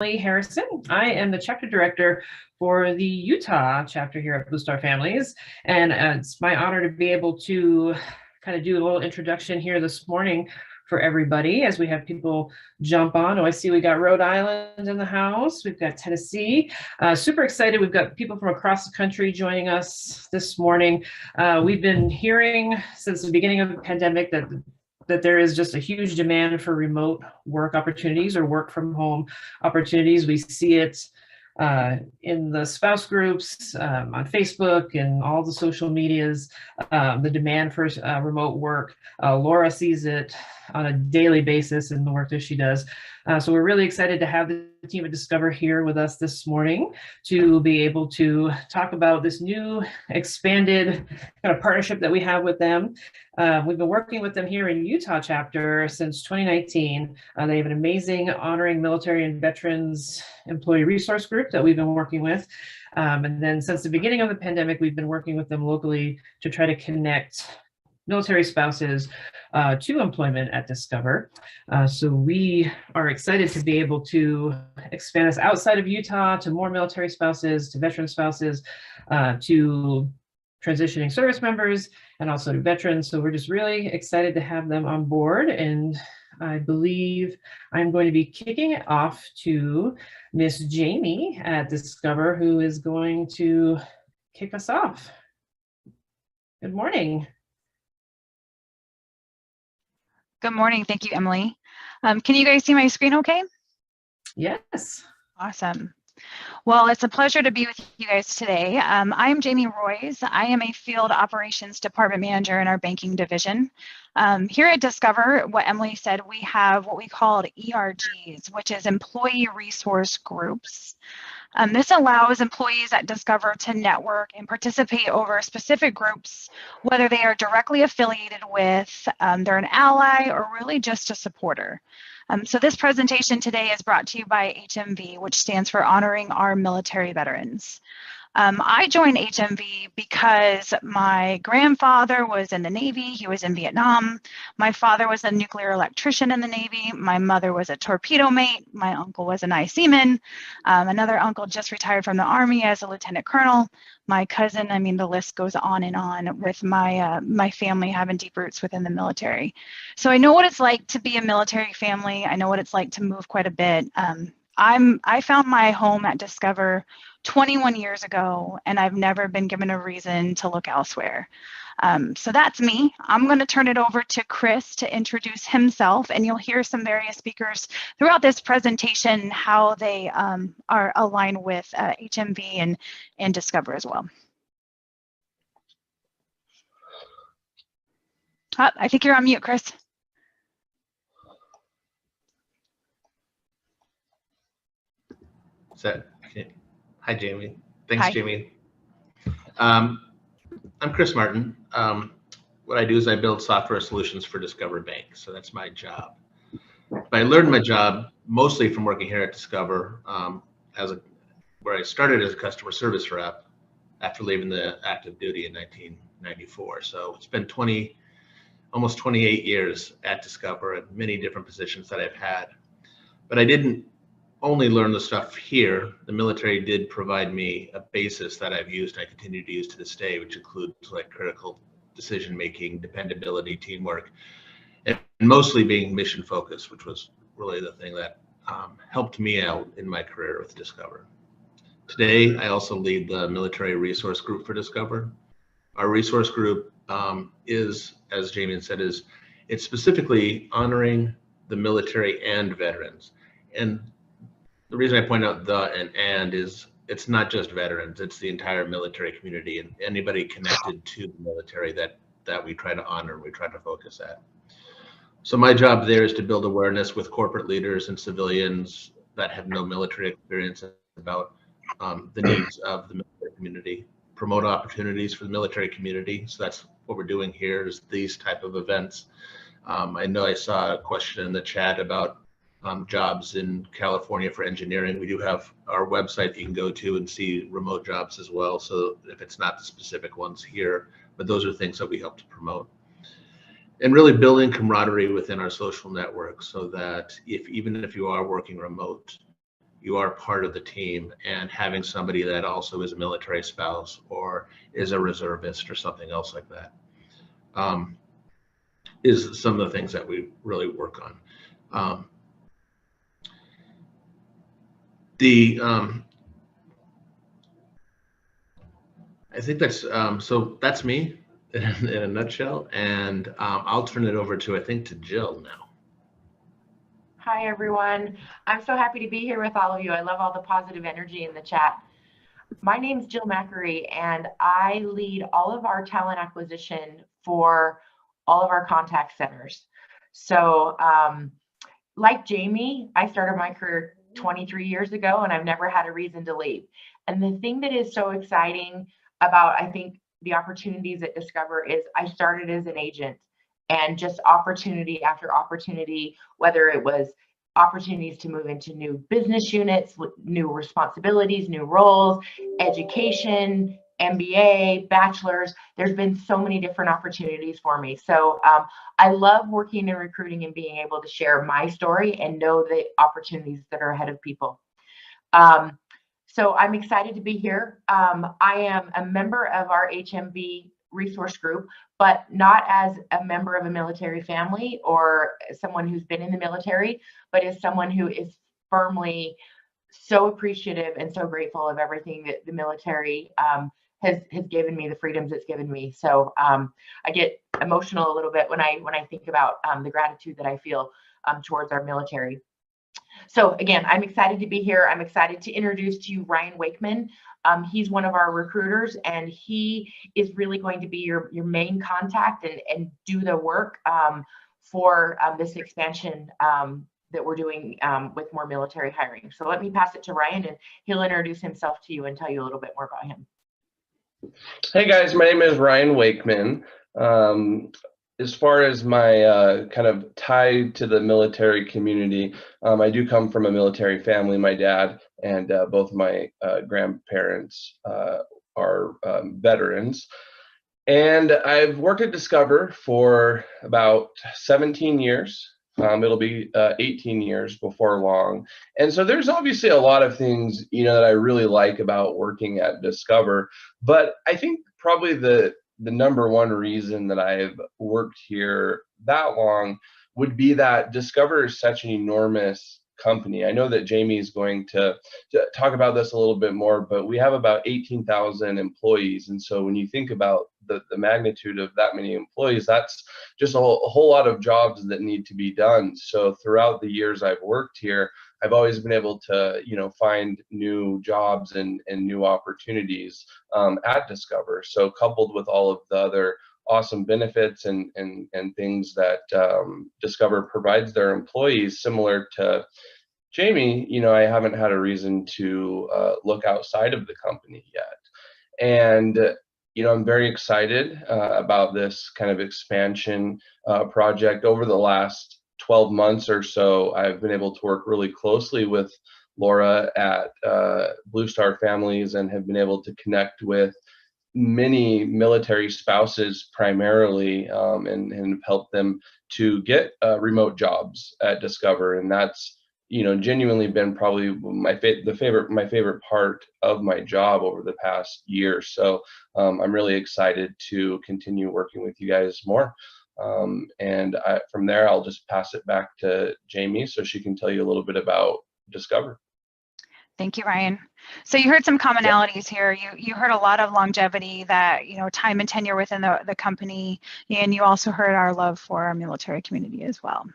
Harrison. I am the chapter director for the Utah chapter here at Blue Star Families, and it's my honor to be able to kind of do a little introduction here this morning for everybody as we have people jump on. Oh, I see we got Rhode Island in the house. We've got Tennessee. Super excited. We've got people from across the country joining us this morning. We've been hearing since the beginning of the pandemic that there is just a huge demand for remote work opportunities or work from home opportunities. We see it in the spouse groups, on Facebook and all the social medias, the demand for remote work. Laura sees it on a daily basis in the work that she does. So we're really excited to have the team at Discover here with us this morning to be able to talk about this new expanded kind of partnership that we have with them. We've been working with them here in Utah chapter since 2019. They have an amazing honoring military and veterans employee resource group that we've been working with. And then since the beginning of the pandemic, we've been working with them locally to try to connect military spouses to employment at Discover. So we are excited to be able to expand this outside of Utah to more military spouses, to veteran spouses, to transitioning service members, and also to veterans. So we're just really excited to have them on board. And I believe I'm going to be kicking it off to Miss Jamie at Discover, who is going to kick us off. Good morning. Good morning. Thank you, Emily. Can you guys see my screen okay? Yes. Awesome. Well, it's a pleasure to be with you guys today. I'm Jamie Royce. I am a field operations department manager in our banking division. Here at Discover, what Emily said, we have what we call ERGs, which is employee resource groups. This allows employees at Discover to network and participate over specific groups, whether they are directly affiliated with, they're an ally, or really just a supporter. So this presentation today is brought to you by HMV, which stands for Honoring Our Military Veterans. I joined HMV because my grandfather was in the Navy. He was in Vietnam. My father was a nuclear electrician in the Navy. My mother was a torpedo mate. My uncle was an seaman. Another uncle just retired from the Army as a lieutenant colonel. My cousin, I mean, the list goes on with my family having deep roots within the military. So I know what it's like to be a military family. I know what it's like to move quite a bit. I found my home at Discover 21 years ago, and I've never been given a reason to look elsewhere. So that's me. I'm going to turn it over to Chris to introduce himself, and you'll hear some various speakers throughout this presentation, how they are aligned with HMV and Discover as well. I think you're on mute, Chris. Hi, Jamie. Thanks, Hi. Jamie. I'm Chris Martin. What I do is I build software solutions for Discover Bank. So that's my job. But I learned my job mostly from working here at Discover, where I started as a customer service rep after leaving the active duty in 1994. So it's been almost 28 years at Discover and many different positions that I've had. But I didn't only learn the stuff here. The military did provide me a basis that I've used and I continue to use to this day, which includes like critical decision making, dependability, teamwork, and mostly being mission focused, which was really the thing that helped me out in my career with Discover. Today, I also lead the military resource group for Discover. Our resource group is, as Jamie said, it's specifically honoring the military and veterans. And the reason I point out the and is it's not just veterans, it's the entire military community and anybody connected to the military that we try to honor and we try to focus at. So my job there is to build awareness with corporate leaders and civilians that have no military experience about the needs of the military community, promote opportunities for the military community. So that's what we're doing here is these type of events. I know I saw a question in the chat about jobs in California for engineering. We do have our website that you can go to and see remote jobs as well. So if it's not the specific ones here, but those are things that we help to promote. And really building camaraderie within our social network so that even if you are working remote, you are part of the team, and having somebody that also is a military spouse or is a reservist or something else like that is some of the things that we really work on. I think that's so that's me in a nutshell, and I'll turn it over to, I think, to Jill now. Hi, everyone. I'm so happy to be here with all of you. I love all the positive energy in the chat. My name's Jill Mackery, and I lead all of our talent acquisition for all of our contact centers. So like Jamie, I started my career 23 years ago, and I've never had a reason to leave. And the thing that is so exciting about, I think, the opportunities at Discover is I started as an agent, and just opportunity after opportunity, whether it was opportunities to move into new business units, new responsibilities, new roles, education, MBA, bachelor's, there's been so many different opportunities for me. So I love working in recruiting and being able to share my story and know the opportunities that are ahead of people. So I'm excited to be here. I am a member of our HMB resource group, but not as a member of a military family or someone who's been in the military, but as someone who is firmly so appreciative and so grateful of everything that the military has given me, the freedoms it's given me. So I get emotional a little bit when I think about the gratitude that I feel towards our military. So again, I'm excited to be here. I'm excited to introduce to you Ryan Wakeman. He's one of our recruiters, and he is really going to be your main contact and do the work for this expansion that we're doing with more military hiring. So let me pass it to Ryan, and he'll introduce himself to you and tell you a little bit more about him. Hey guys, my name is Ryan Wakeman. As far as my kind of tie to the military community, I do come from a military family. My dad and both of my grandparents are veterans. And I've worked at Discover for about 17 years. It'll be 18 years before long. And so there's obviously a lot of things, that I really like about working at Discover. But I think probably the number one reason that I've worked here that long would be that Discover is such an enormous company. I know that Jamie is going to talk about this a little bit more, but we have about 18,000 employees. And so when you think about the magnitude of that many employees, that's just a whole lot of jobs that need to be done. So throughout the years I've worked here, I've always been able to, find new jobs and new opportunities at Discover. So coupled with all of the other awesome benefits and things that Discover provides their employees, similar to Jamie, I haven't had a reason to look outside of the company yet. And I'm very excited about this kind of expansion project. Over the last 12 months or so, I've been able to work really closely with Laura at Blue Star Families and have been able to connect with many military spouses primarily and help them to get remote jobs at Discover. And that's genuinely been probably my favorite part of my job over the past year. So I'm really excited to continue working with you guys more. And from there, I'll just pass it back to Jamie so she can tell you a little bit about Discover. Thank you, Ryan. So you heard some commonalities here. You heard a lot of longevity, that time and tenure within the company, and you also heard our love for our military community as well.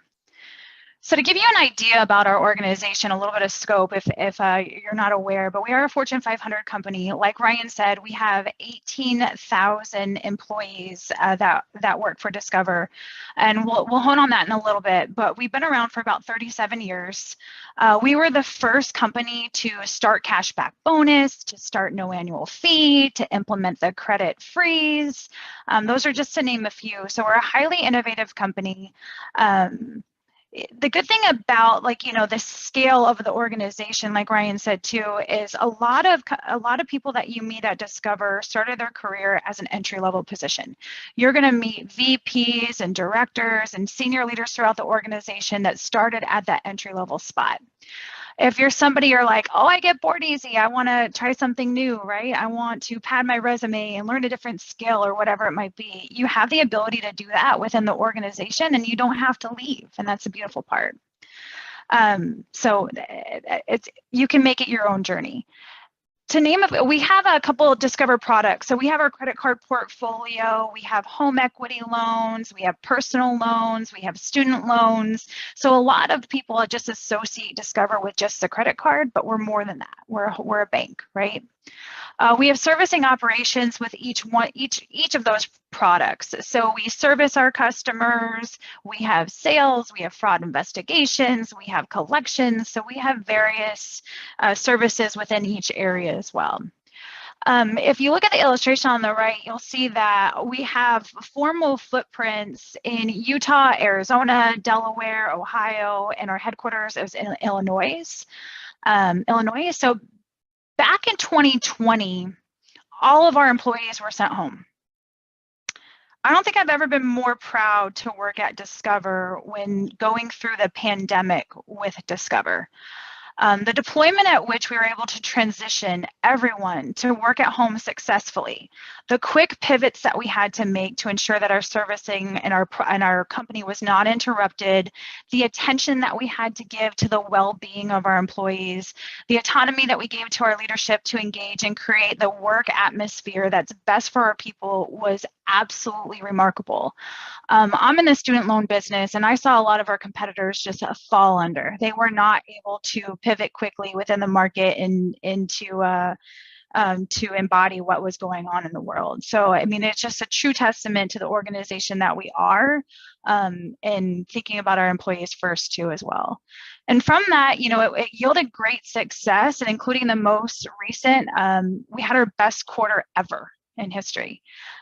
So to give you an idea about our organization, a little bit of scope, if you're not aware, but we are a Fortune 500 company. Like Ryan said, we have 18,000 employees that work for Discover, and we'll hone on that in a little bit. But we've been around for about 37 years. We were the first company to start cashback bonus, to start no annual fee, to implement the credit freeze. Those are just to name a few. So we're a highly innovative company. The good thing about the scale of the organization, like Ryan said too, is a lot of people that you meet at Discover started their career as an entry-level position. You're going to meet VPs and directors and senior leaders throughout the organization that started at that entry-level spot. If you're somebody you're like, oh, I get bored easy, I want to try something new, right? I want to pad my resume and learn a different skill or whatever it might be. You have the ability to do that within the organization and you don't have to leave. And that's the beautiful part. So you can make it your own journey. To name it, we have a couple of Discover products. So we have our credit card portfolio, we have home equity loans, we have personal loans, we have student loans. So a lot of people just associate Discover with just the credit card, but we're more than that. We're a bank, right? We have servicing operations with each of those products. So we service our customers, we have sales, we have fraud investigations, we have collections. So we have various services within each area as well. If you look at the illustration on the right, you'll see that we have formal footprints in Utah, Arizona, Delaware, Ohio, and our headquarters is in Illinois. So back in 2020, all of our employees were sent home. I don't think I've ever been more proud to work at Discover when going through the pandemic with Discover. The deployment at which we were able to transition everyone to work at home successfully, the quick pivots that we had to make to ensure that our servicing and our company was not interrupted, the attention that we had to give to the well-being of our employees, the autonomy that we gave to our leadership to engage and create the work atmosphere that's best for our people was absolutely remarkable. I'm in the student loan business, and I saw a lot of our competitors just fall under. They were not able to pivot quickly within the market and to embody what was going on in the world. So, I mean, it's just a true testament to the organization that we are, and thinking about our employees first too as well. And from that, you know, it yielded great success, and including the most recent, we had our best quarter ever in history.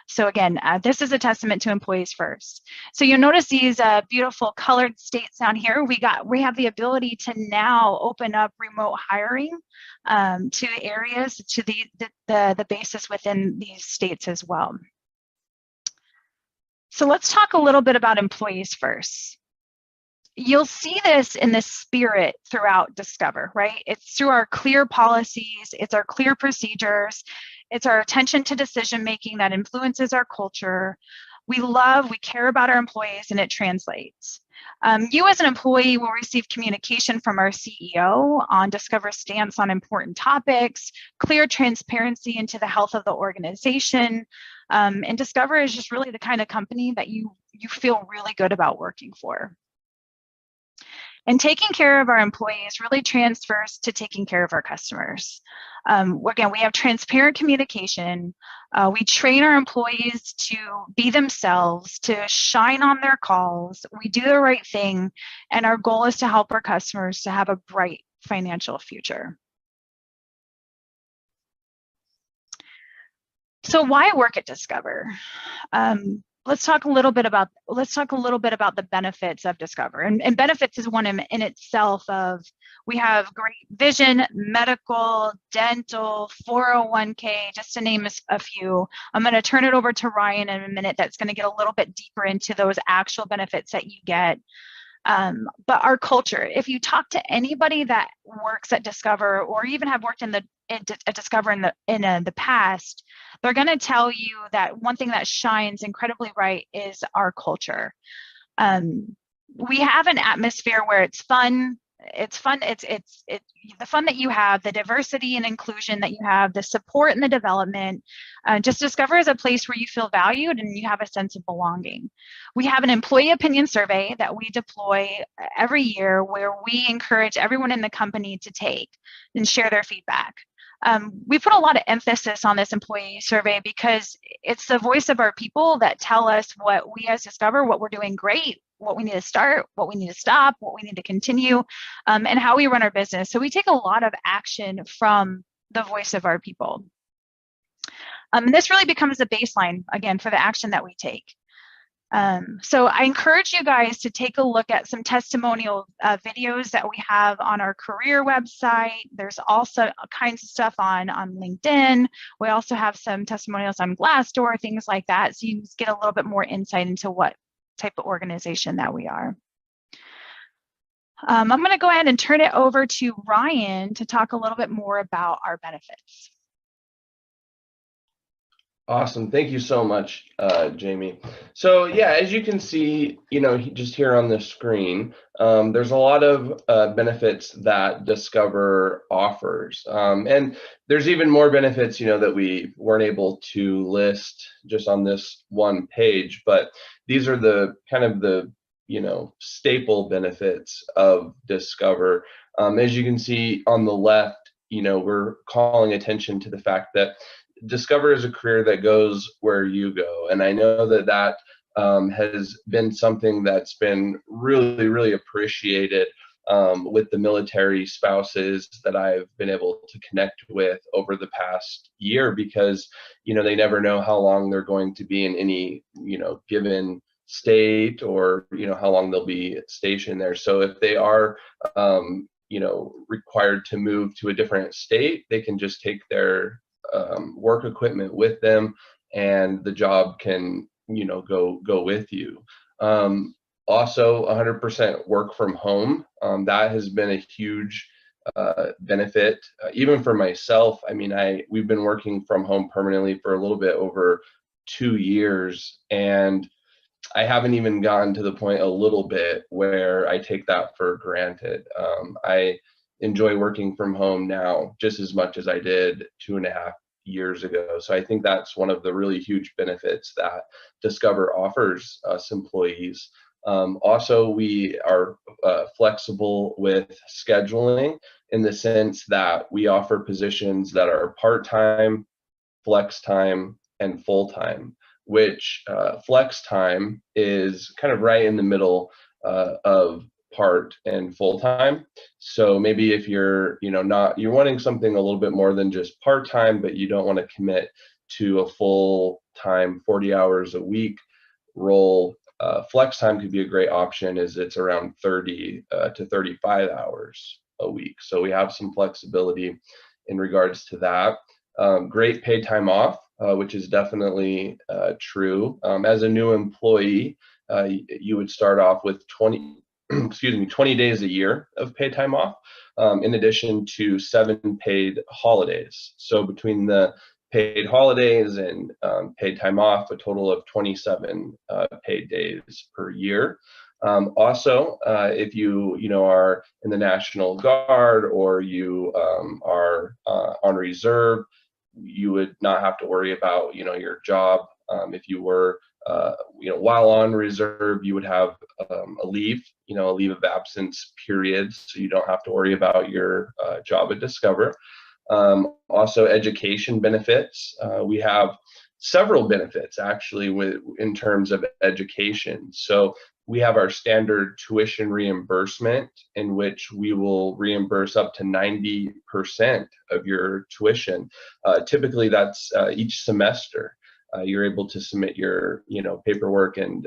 So again, this is a testament to employees first. So you'll notice these beautiful colored states down here. We have the ability to now open up remote hiring to areas, to the basis within these states as well. So let's talk a little bit about employees first. You'll see this in the spirit throughout Discover, right? It's through our clear policies, it's our clear procedures, it's our attention to decision-making that influences our culture. We care about our employees, and it translates. You as an employee will receive communication from our CEO on Discover's stance on important topics, clear transparency into the health of the organization. And Discover is just really the kind of company that you feel really good about working for. And taking care of our employees really transfers to taking care of our customers. Again, we have transparent communication. We train our employees to be themselves, to shine on their calls. We do the right thing, and our goal is to help our customers to have a bright financial future. So why work at Discover? Let's talk a little bit about the benefits of Discover. And benefits is one in itself of, we have great vision, medical, dental, 401k, just to name a few. I'm going to turn it over to Ryan in a minute. That's going to get a little bit deeper into those actual benefits that you get. But our culture, if you talk to anybody that works at Discover, or even have worked at Discover in the past, they're going to tell you that one thing that shines incredibly bright is our culture. We have an atmosphere where it's fun. It's the fun that you have, the diversity and inclusion that you have, the support and the development. Just Discover is a place where you feel valued and you have a sense of belonging. We have an employee opinion survey that we deploy every year, where we encourage everyone in the company to take and share their feedback. We put a lot of emphasis on this employee survey because it's the voice of our people that tell us what we as Discover, what we're doing great, what we need to start, what we need to stop, what we need to continue, and how we run our business. So we take a lot of action from the voice of our people. And this really becomes the baseline, again, for the action that we take. So I encourage you guys to take a look at some testimonial videos that we have on our career website. There's also all kinds of stuff on LinkedIn. We also have some testimonials on Glassdoor, things like that. So you get a little bit more insight into what type of organization that we are. I'm going to go ahead and turn it over to Ryan to talk a little bit more about our benefits. Awesome. Thank you so much, Jamie. So yeah, as you can see, just here on the screen, there's a lot of benefits that Discover offers. And there's even more benefits, that we weren't able to list just on this one page, but these are the kind of the, staple benefits of Discover. As you can see on the left, we're calling attention to the fact that Discover is a career that goes where you go. And I know that has been something that's been really, really appreciated with the military spouses that I've been able to connect with over the past year, because, they never know how long they're going to be in any, given state, or, how long they'll be stationed there. So if they are, required to move to a different state, they can just take their work equipment with them, and the job can go with you. Also 100% work from home. That has been a huge benefit, even for myself. I mean, we've been working from home permanently for a little bit over 2 years, and I haven't even gotten to the point a little bit where I take that for granted. I enjoy working from home now just as much as I did 2.5 years ago. So I think that's one of the really huge benefits that Discover offers us employees. Also, we are flexible with scheduling, in the sense that we offer positions that are part-time, flex time, and full-time, which flex time is kind of right in the middle of part and full-time. So maybe if you're you're wanting something a little bit more than just part-time, but you don't want to commit to a full-time 40 hours a week role, flex time could be a great option, as it's around 30 to 35 hours a week. So we have some flexibility in regards to that. Great paid time off, which is definitely true. As a new employee, you would start off with 20 days a year of paid time off, in addition to 7 paid holidays. So between the paid holidays and paid time off, a total of 27 paid days per year. Also, if you are in the National Guard, or you are on reserve, you would not have to worry about your job. If you were while on reserve, you would have a leave of absence period, so you don't have to worry about your job at Discover. Also, education benefits. We have several benefits actually in terms of education. So we have our standard tuition reimbursement, in which we will reimburse up to 90% of your tuition. Typically, that's each semester. You're able to submit your paperwork, and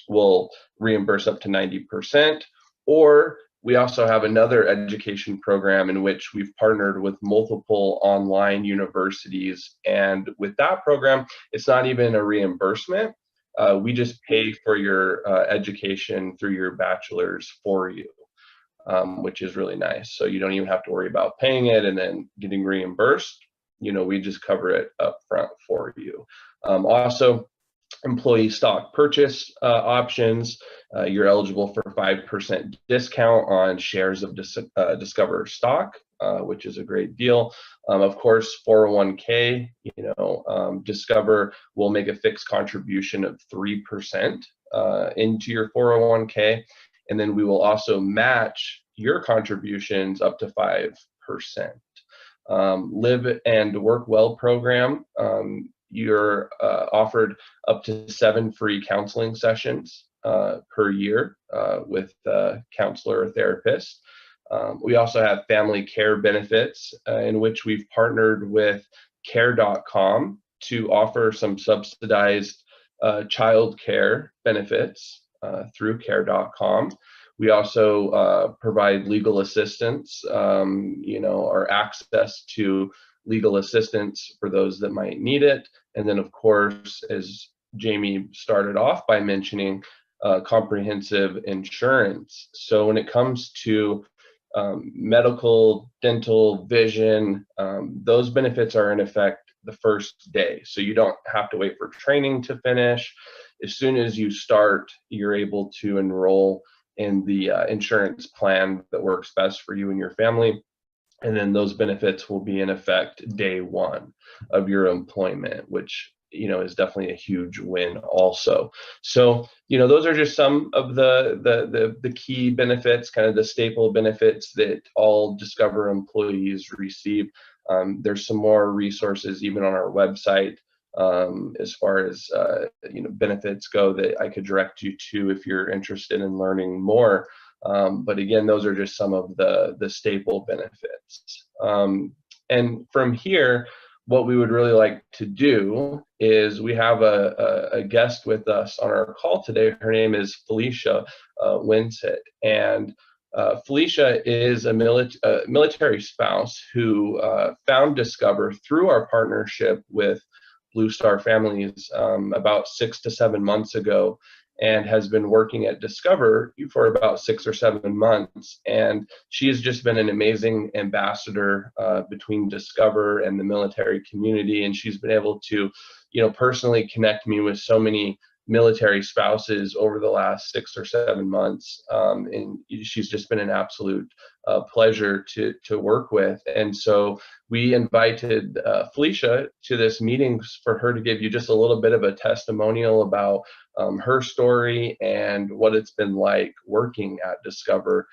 we'll reimburse up to 90%. Or we also have another education program in which we've partnered with multiple online universities, and with that program, it's not even a reimbursement. We just pay for your education through your bachelor's for you, which is really nice. So you don't even have to worry about paying it and then getting reimbursed. We just cover it up front for you. Also, employee stock purchase options. You're eligible for 5% discount on shares of Discover stock, which is a great deal. Of course, 401k, Discover will make a fixed contribution of 3% into your 401k, and then we will also match your contributions up to 5%. Live and Work Well program. You're offered up to 7 free counseling sessions per year with a counselor or therapist. We also have family care benefits, in which we've partnered with care.com to offer some subsidized child care benefits through care.com. We also provide legal assistance, or access to legal assistance for those that might need it. And then, of course, as Jamie started off by mentioning, comprehensive insurance. So when it comes to medical, dental, vision, those benefits are in effect the first day. So you don't have to wait for training to finish. As soon as you start, you're able to enroll in the insurance plan that works best for you and your family. And then those benefits will be in effect day one of your employment, which, you know, is definitely a huge win also. So, you know, those are just some of the key benefits, kind of the staple benefits that all Discover employees receive. There's some more resources even on our website as far as you know, benefits go that I could direct you to if you're interested in learning more. But again, those are just some of the staple benefits. And from here, what we would really like to do is we have a guest with us on our call today. Her name is Felicia Winsett. And Felicia is a military spouse who found Discover through our partnership with Blue Star Families about 6 to 7 months ago, and has been working at Discover for about 6 or 7 months. And she has just been an amazing ambassador between Discover and the military community. And she's been able to, you know, personally connect me with so many military spouses over the last 6 or 7 months. And she's just been an absolute pleasure to work with. And so we invited Felicia to this meeting for her to give you just a little bit of a testimonial about her story and what it's been like working at Discover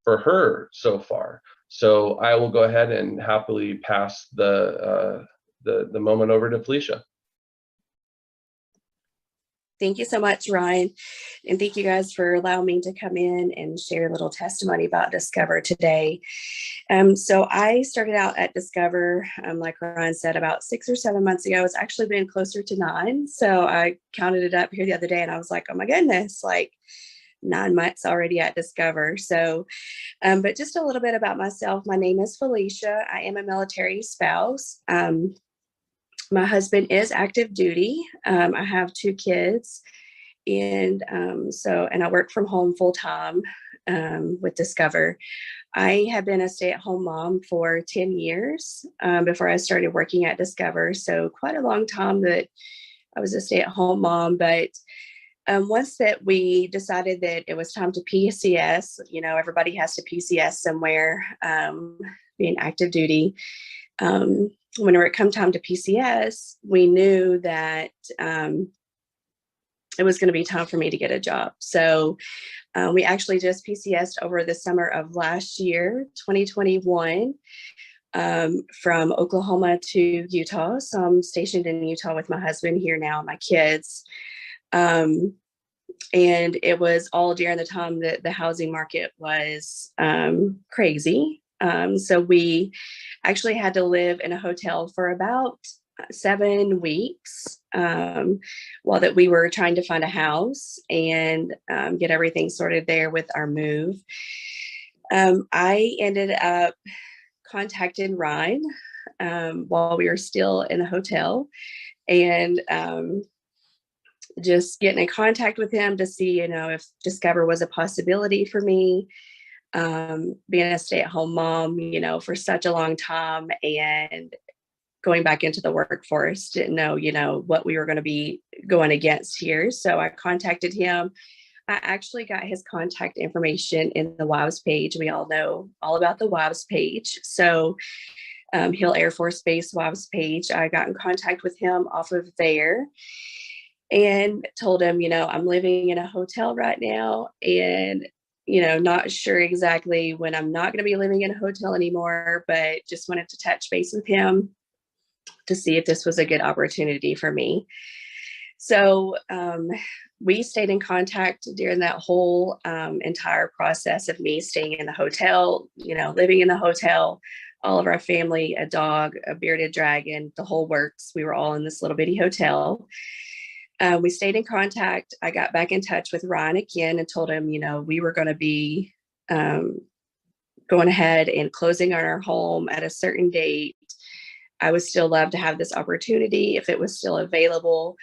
for her so far. So I will go ahead and happily pass the moment over to Felicia. Thank you so much, Ryan. And thank you guys for allowing me to come in and share a little testimony about Discover today. So I started out at Discover, like Ryan said, about 6 or 7 months ago. It's actually been closer to 9. So I counted it up here the other day and I was like, oh my goodness, like 9 months already at Discover. So, but just a little bit about myself. My name is Felicia. I am a military spouse. My husband is active duty. I have 2 kids, and I work from home full time with Discover. I have been a stay-at-home mom for 10 years before I started working at Discover. So quite a long time that I was a stay-at-home mom. But once that we decided that it was time to PCS, you know, everybody has to PCS somewhere, being active duty. Whenever it come time to PCS, we knew that it was going to be time for me to get a job. So we actually just PCSed over the summer of last year, 2021, from Oklahoma to Utah. So I'm stationed in Utah with my husband here now, and my kids. And it was all during the time that the housing market was crazy. So we actually had to live in a hotel for about 7 weeks while that we were trying to find a house and get everything sorted there with our move. I ended up contacting Ryan while we were still in the hotel, and just getting in contact with him to see, you know, if Discover was a possibility for me. Being a stay-at-home mom, you know, for such a long time, and going back into the workforce, didn't know, you know, what we were going to be going against here. So I contacted him. I actually got his contact information in the WIVES page. We all know all about the WIVES page. So Hill Air Force Base WIVES page, I got in contact with him off of there and told him, you know, I'm living in a hotel right now, and you know, not sure exactly when I'm not going to be living in a hotel anymore, but just wanted to touch base with him to see if this was a good opportunity for me. So we stayed in contact during that whole entire process of me staying in the hotel, you know, living in the hotel, all of our family, a dog, a bearded dragon, the whole works. We were all in this little bitty hotel. We stayed in contact. I got back in touch with Ryan again and told him, you know, we were going to be going ahead and closing on our home at a certain date. I would still love to have this opportunity if it was still available.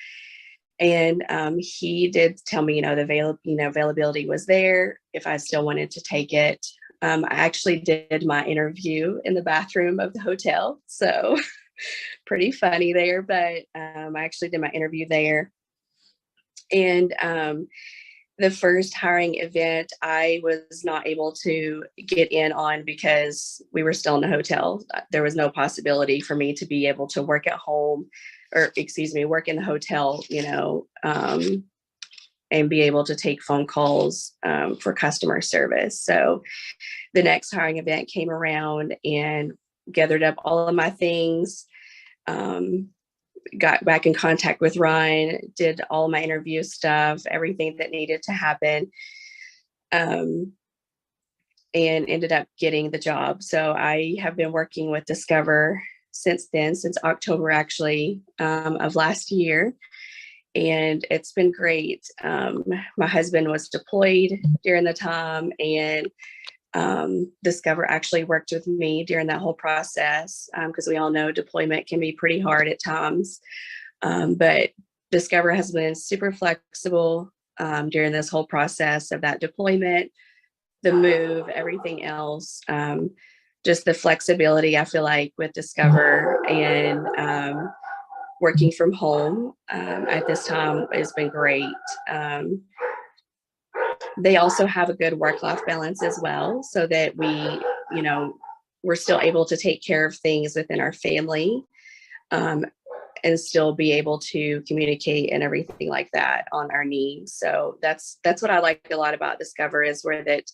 And he did tell me, the availability was there if I still wanted to take it. I actually did my interview in the bathroom of the hotel, so pretty funny there. But I actually did my interview there, and the first hiring event I was not able to get in on because we were still in the hotel. There was no possibility for me to be able to work at home, or excuse me, work in the hotel, and be able to take phone calls for customer service. So the next hiring event came around and gathered up all of my things, got back in contact with Ryan, did all my interview stuff, everything that needed to happen, and ended up getting the job. So I have been working with Discover since then, since October actually of last year. And it's been great. My husband was deployed during the time, and Discover actually worked with me during that whole process, because we all know deployment can be pretty hard at times. But Discover has been super flexible during this whole process of that deployment, the move, everything else. Just the flexibility, I feel like, with Discover and working from home at this time has been great. They also have a good work-life balance as well, so that we're still able to take care of things within our family, and still be able to communicate and everything like that on our needs. So that's what I like a lot about Discover, is where that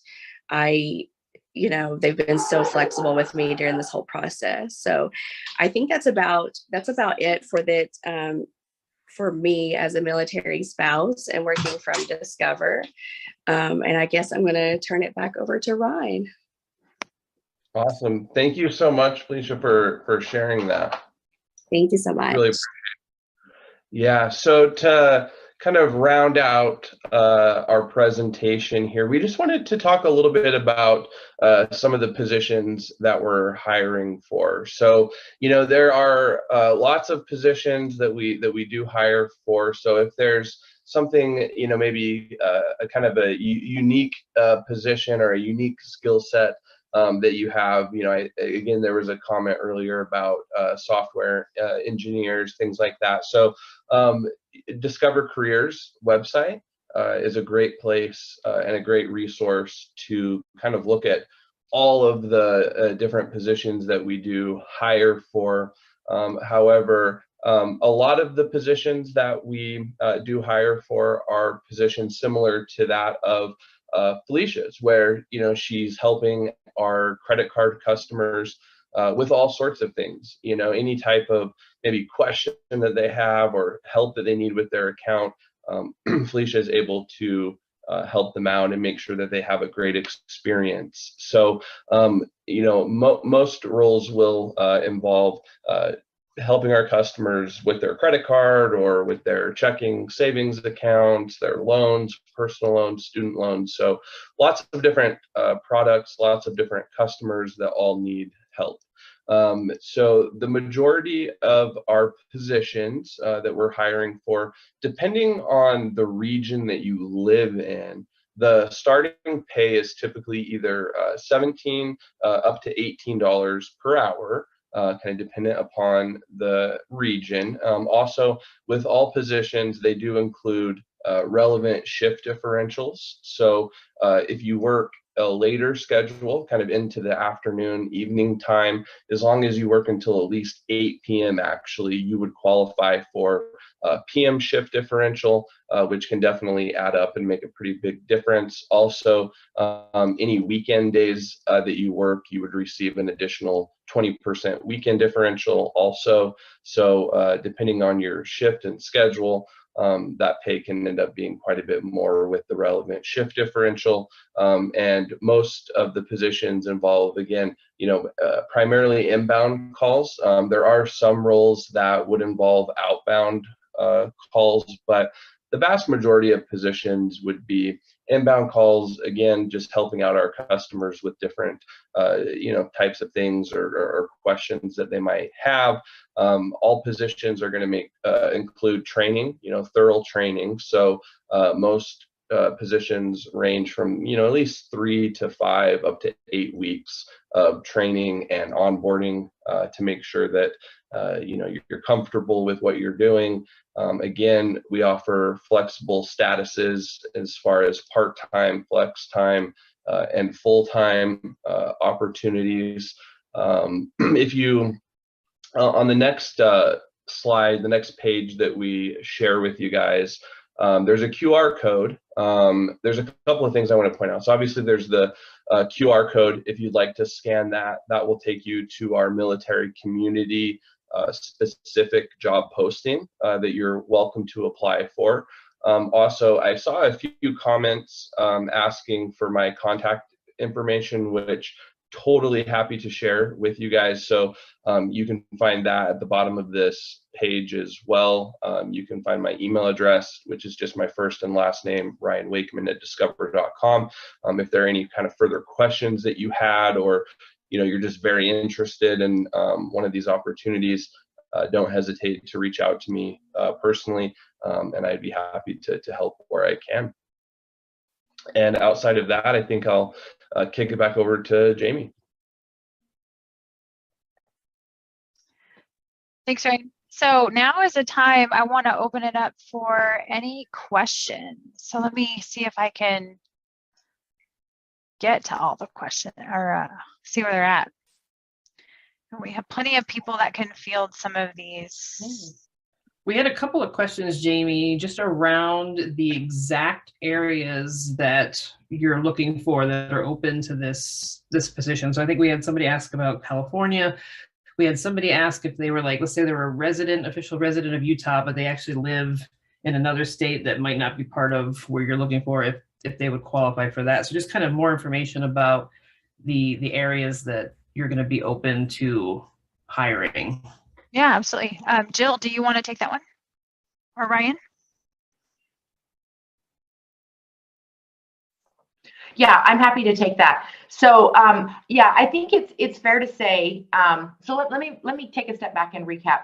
they've been so flexible with me during this whole process. So I think that's about it for that. For me as a military spouse and working from Discover. And I guess I'm going to turn it back over to Ryan. Awesome. Thank you so much, Felicia, for sharing that. Thank you so much. Really appreciate it. Yeah. So to kind of round out our presentation here, we just wanted to talk a little bit about some of the positions that we're hiring for. So, there are lots of positions that we do hire for. So if there's something, maybe a kind of a unique position or a unique skill set that you have, again, there was a comment earlier about software engineers, things like that. So Discover Careers website is a great place and a great resource to kind of look at all of the different positions that we do hire for. However, a lot of the positions that we do hire for are positions similar to that of Felicia's, where she's helping our credit card customers with all sorts of things, any type of maybe question that they have or help that they need with their account. Felicia is able to help them out and make sure that they have a great experience. So, most roles will involve helping our customers with their credit card or with their checking savings accounts, their loans, personal loans, student loans. So lots of different products, lots of different customers that all need help. So the majority of our positions that we're hiring for, depending on the region that you live in, the starting pay is typically either $17 up to $18 per hour. Kind of dependent upon the region. Also, with all positions, they do include relevant shift differentials. So if you work a later schedule, kind of into the afternoon, evening time, as long as you work until at least 8 p.m., actually, you would qualify for PM shift differential, which can definitely add up and make a pretty big difference. Also, any weekend days that you work, you would receive an additional 20% weekend differential also. So depending on your shift and schedule, that pay can end up being quite a bit more with the relevant shift differential. And most of the positions involve, again, primarily inbound calls. There are some roles that would involve outbound calls, but the vast majority of positions would be inbound calls, again, just helping out our customers with different, types of things or questions that they might have. All positions are going to include training, thorough training. So most positions range from, at least 3 to 5 up to 8 weeks of training and onboarding to make sure that, you're comfortable with what you're doing. Again, we offer flexible statuses as far as part-time, flex time, and full-time opportunities. If you, on the next slide, the next page that we share with you guys, there's a QR code. There's a couple of things I want to point out. So obviously there's the QR code. If you'd like to scan that, that will take you to our military community specific job posting that you're welcome to apply for. Also, I saw a few comments asking for my contact information, which totally happy to share with you guys. So you can find that at the bottom of this page as well. You can find my email address, which is just my first and last name, Ryan Wakeman @discover.com. If there are any kind of further questions that you had, or you're just very interested in one of these opportunities, don't hesitate to reach out to me personally, and I'd be happy to help where I can. And outside of that, I think I'll kick it back over to Jamie. Thanks, Ryan. So now is the time I want to open it up for any questions. So let me see if I can get to all the questions or see where they're at. We have plenty of people that can field some of these. We had a couple of questions, Jamie, just around the exact areas that you're looking for that are open to this position. So I think we had somebody ask about California. We had somebody ask if they were let's say they were a official resident of Utah, but they actually live in another state that might not be part of where you're looking for, if they would qualify for that. So just kind of more information about the areas that you're going to be open to hiring. Yeah, absolutely. Jill, do you want to take that one? Or Ryan? Yeah, I'm happy to take that. So yeah, I think it's fair to say, so let me take a step back and recap.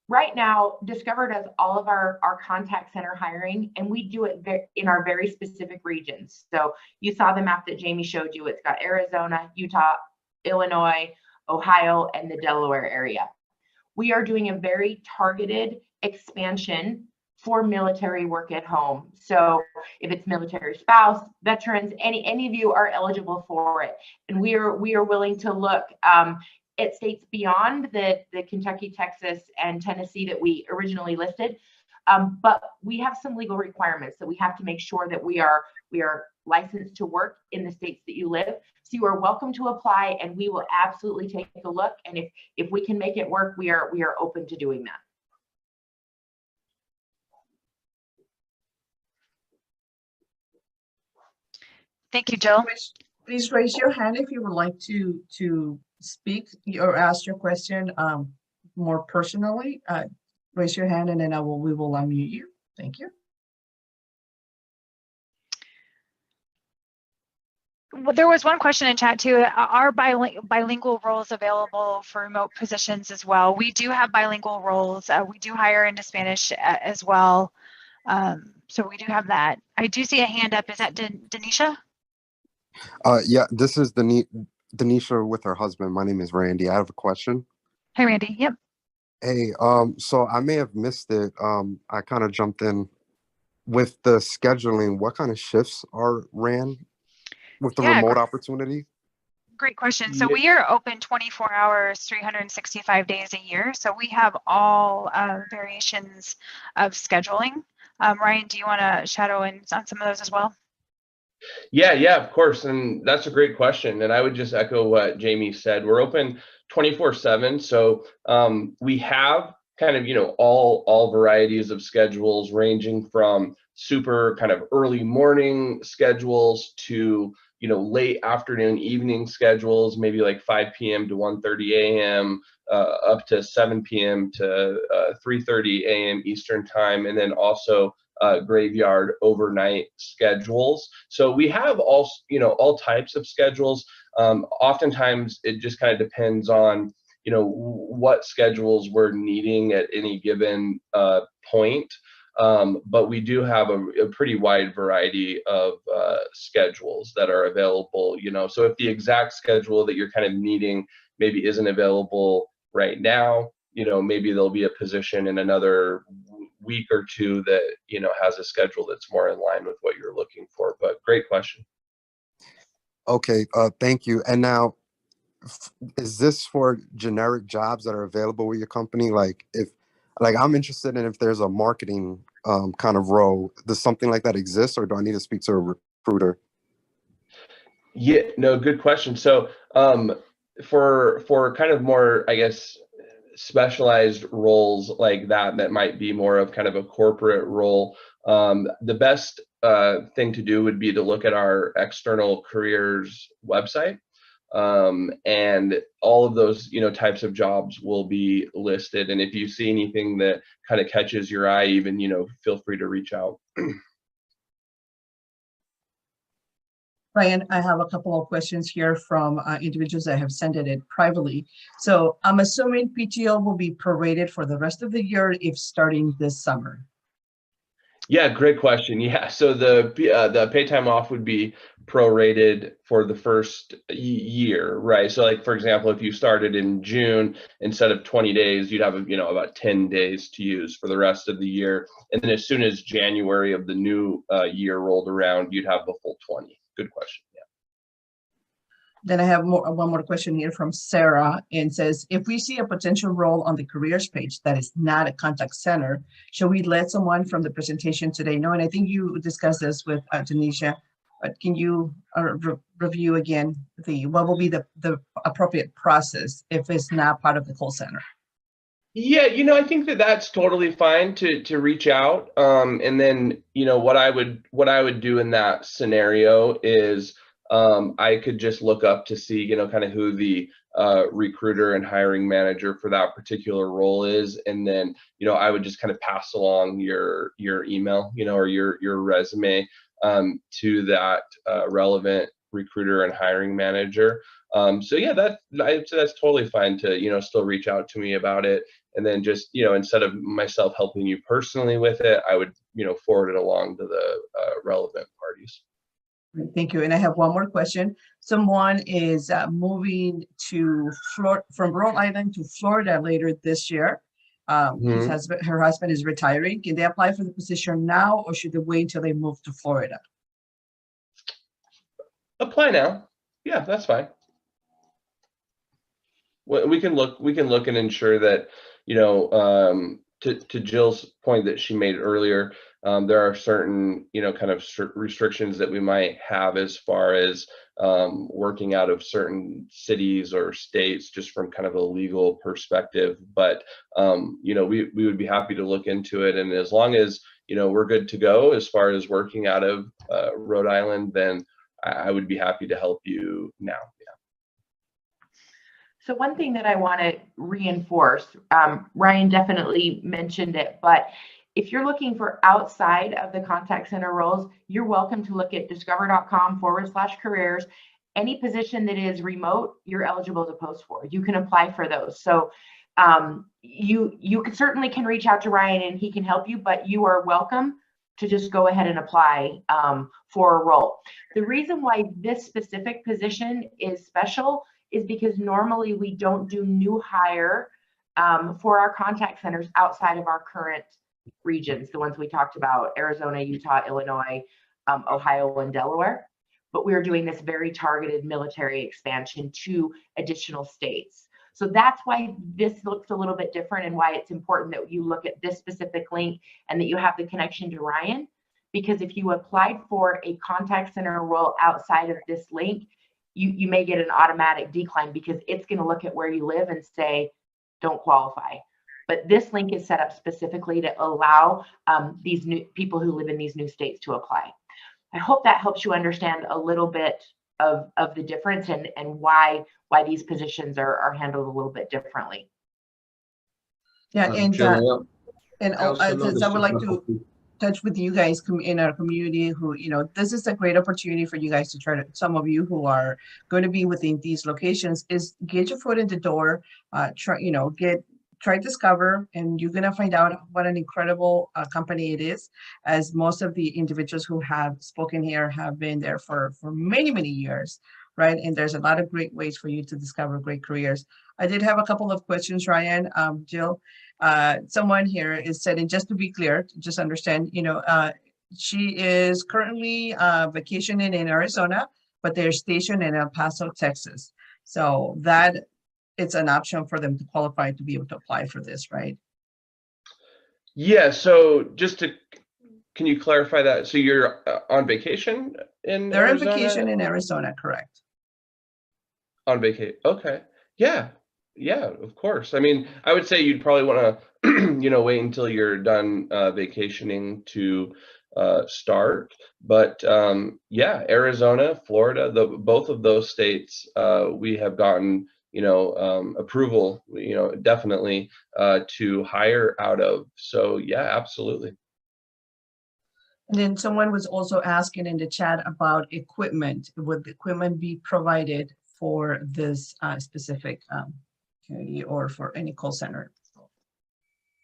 Right now, Discover does all of our contact center hiring, and we do it in our very specific regions. So you saw the map that Jamie showed you. It's got Arizona, Utah, Illinois, Ohio, and the Delaware area. We are doing a very targeted expansion for military work at home. So if it's military spouse, veterans, any of you are eligible for it. And we are willing to look at states beyond the Kentucky, Texas, and Tennessee that we originally listed. But we have some legal requirements that we have to make sure that we are licensed to work in the states that you live. So you are welcome to apply, and we will absolutely take a look. And if we can make it work, we are open to doing that. Thank you, Jill. Please raise your hand if you would like to speak or ask your question more personally. Raise your hand, and then we will unmute you. Thank you. Well, there was one question in chat too. Are bilingual roles available for remote positions as well? We do have bilingual roles. We do hire into Spanish as well. So we do have that. I do see a hand up. Is that Denisha? Yeah, this is Denisha with her husband. My name is Randy. I have a question. Hi, Randy. Yep. Hey, so I may have missed it. I kind of jumped in with the scheduling. What kind of shifts are ran with the remote opportunity? Great question. So we are open 24 hours, 365 days a year. So we have all variations of scheduling. Ryan, do you want to shadow in on some of those as well? Yeah, of course. And that's a great question. And I would just echo what Jamie said. We're open 24/7. So we have kind of, all varieties of schedules, ranging from super kind of early morning schedules to, late afternoon, evening schedules, maybe like 5 p.m. to 1:30 a.m., up to 7 p.m. to 3:30 a.m. Eastern time. And then also graveyard overnight schedules. So we have all types of schedules. Oftentimes it just kind of depends on what schedules we're needing at any given point. But we do have a pretty wide variety of schedules that are available, so if the exact schedule that you're kind of needing maybe isn't available right now, maybe there'll be a position in another week or two that, has a schedule that's more in line with what you're looking for. But great question. Okay, thank you. And now, is this for generic jobs that are available with your company? Like I'm interested in if there's a marketing kind of role. Does something like that exist, or do I need to speak to a recruiter? Yeah, no, good question. So for kind of more, I guess, specialized roles like that might be more of kind of a corporate role, the best thing to do would be to look at our external careers website. And all of those, types of jobs will be listed. And if you see anything that kind of catches your eye, even, feel free to reach out. Ryan, I have a couple of questions here from individuals that have sent it privately. So I'm assuming PTO will be prorated for the rest of the year if starting this summer. Yeah, great question. Yeah, so the paid time off would be prorated for the first year, right? So like, for example, if you started in June, instead of 20 days, you'd have, about 10 days to use for the rest of the year. And then as soon as January of the new year rolled around, you'd have the full 20. Good question. Yeah. Then I have one more question here from Sarah, and says, if we see a potential role on the careers page that is not a contact center, should we let someone from the presentation today know? And I think you discussed this with Tanisha, but can you review again what will be the appropriate process if it's not part of the call center? Yeah, I think that's totally fine to reach out. And then, what I would do in that scenario is I could just look up to see, kind of who the recruiter and hiring manager for that particular role is. And then, I would just kind of pass along your email, or your resume to that relevant recruiter and hiring manager. So yeah, I'd say that's totally fine to, still reach out to me about it. And then just, instead of myself helping you personally with it, I would, forward it along to the relevant parties. Thank you. And I have one more question. Someone is moving to from Rhode Island to Florida later this year. Her husband is retiring. Can they apply for the position now, or should they wait until they move to Florida? Apply now. Yeah, that's fine. We can look and ensure that, to Jill's point that she made earlier, there are certain, kind of restrictions that we might have as far as working out of certain cities or states, just from kind of a legal perspective. But, we would be happy to look into it. And as long as, we're good to go as far as working out of Rhode Island, then I would be happy to help you now. Yeah. So one thing that I want to reinforce, Ryan definitely mentioned it, but if you're looking for outside of the contact center roles, you're welcome to look at discover.com/careers. Any position that is remote, you're eligible to post for. You can apply for those. So you certainly can reach out to Ryan and he can help you, but you are welcome to just go ahead and apply for a role. The reason why this specific position is special is because normally we don't do new hire for our contact centers outside of our current regions, the ones we talked about, Arizona, Utah, Illinois, Ohio, and Delaware. But we're doing this very targeted military expansion to additional states. So that's why this looks a little bit different, and why it's important that you look at this specific link and that you have the connection to Ryan. Because if you applied for a contact center role outside of this link, you may get an automatic decline, because it's going to look at where you live and say, don't qualify. But this link is set up specifically to allow these new people who live in these new states to apply. I hope that helps you understand a little bit of the difference and why these positions are handled a little bit differently. Yeah, and Jill, I would like to. touch with you guys in our community who, this is a great opportunity for you guys to try to, some of you who are going to be within these locations, is get your foot in the door, try Discover, and you're going to find out what an incredible company it is, as most of the individuals who have spoken here have been there for many, many years, right? And there's a lot of great ways for you to discover great careers. I did have a couple of questions, Ryan. Jill, someone here is said, and just to be clear, to just understand, she is currently vacationing in Arizona, but they're stationed in El Paso, Texas. So that it's an option for them to qualify to be able to apply for this, right? Yeah, so can you clarify that? So you're on vacation in They're Arizona? on vacation in Arizona, correct? On vacation, okay. Yeah, of course. I mean, I would say you'd probably want to, wait until you're done vacationing to start. But yeah, Arizona, Florida, both of those states, we have gotten, approval, definitely to hire out of. So yeah, absolutely. And then someone was also asking in the chat about equipment. Would the equipment be provided for this specific community or for any call center?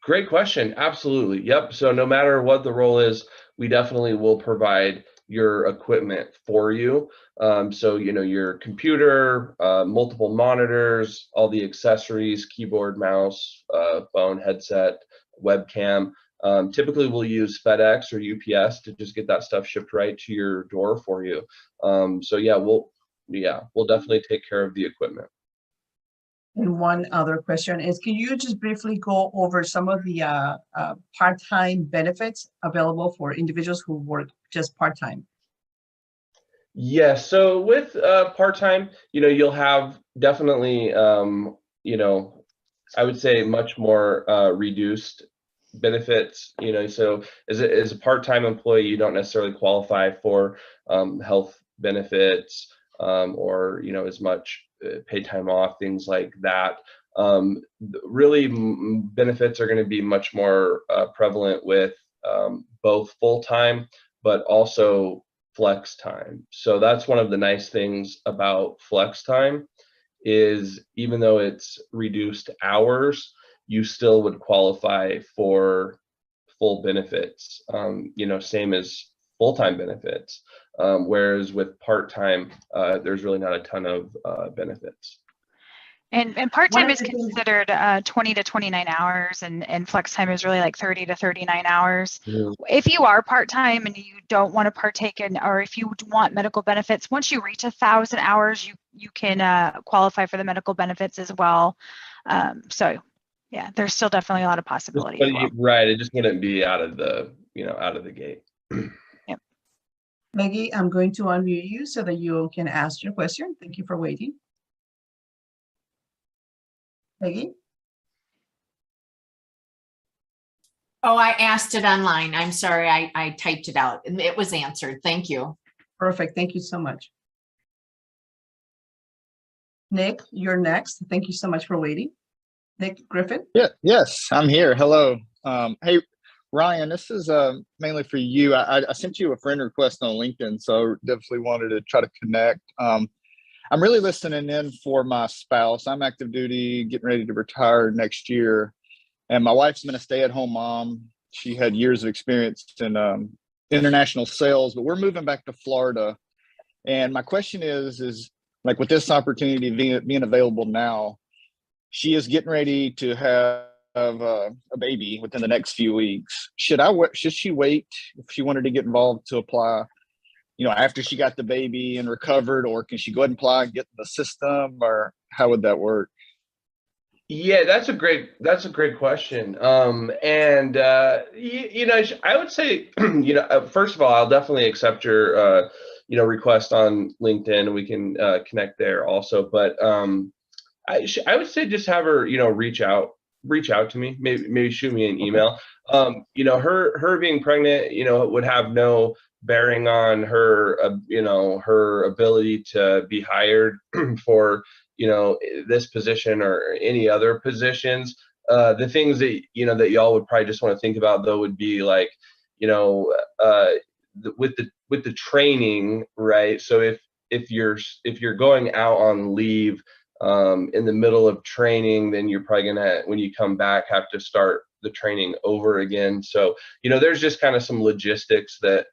Great question. Absolutely. Yep. So no matter what the role is, we definitely will provide your equipment for you. So, your computer, multiple monitors, all the accessories, keyboard, mouse, phone, headset, webcam. Typically we'll use FedEx or UPS to just get that stuff shipped right to your door for you. So yeah, we'll definitely take care of the equipment. And one other question is, can you just briefly go over some of the part-time benefits available for individuals who work just part-time? Yeah, so with part-time, you'll have definitely, I would say much more reduced benefits. So as a part-time employee, you don't necessarily qualify for health benefits or as much paid time off, things like that. Really, benefits are going to be much more prevalent with both full-time, but also flex time. So that's one of the nice things about flex time is even though it's reduced hours, you still would qualify for full benefits, same as full-time benefits. Whereas with part-time, there's really not a ton of benefits. And part-time is considered 20 to 29 hours, and flex time is really like 30 to 39 hours. Yeah. If you are part-time and you don't want to partake in, or if you want medical benefits, once you reach 1,000 hours, you can qualify for the medical benefits as well. So yeah, there's still definitely a lot of possibility. Right, it just wouldn't be out of the gate. Yep. Maggie, I'm going to unmute you so that you can ask your question. Thank you for waiting. Maggie? Oh, I asked it online. I'm sorry, I typed it out and it was answered. Thank you. Perfect. Thank you so much. Nick, you're next. Thank you so much for waiting. Nick Griffin? Yeah, yes, I'm here. Hello. Hey, Ryan, this is mainly for you. I sent you a friend request on LinkedIn, so definitely wanted to try to connect. I'm really listening in for my spouse. I'm active duty, getting ready to retire next year. And my wife's been a stay-at-home mom. She had years of experience in international sales, but we're moving back to Florida. And my question is like with this opportunity being available now, she is getting ready to have a baby within the next few weeks. Should she wait if she wanted to get involved to apply, after she got the baby and recovered, or can she go ahead and apply and get the system, or how would that work? Yeah, that's a great question. I would say, first of all, I'll definitely accept your, request on LinkedIn. We can connect there also. But I would say just have her, reach out to me. Maybe shoot me an email. Her being pregnant, would have no bearing on her, her ability to be hired for, this position or any other positions. The things that, that y'all would probably just want to think about though would be like, with the training, right? So if you're going out on leave in the middle of training, then you're probably gonna, when you come back, have to start the training over again. So there's just kind of some logistics that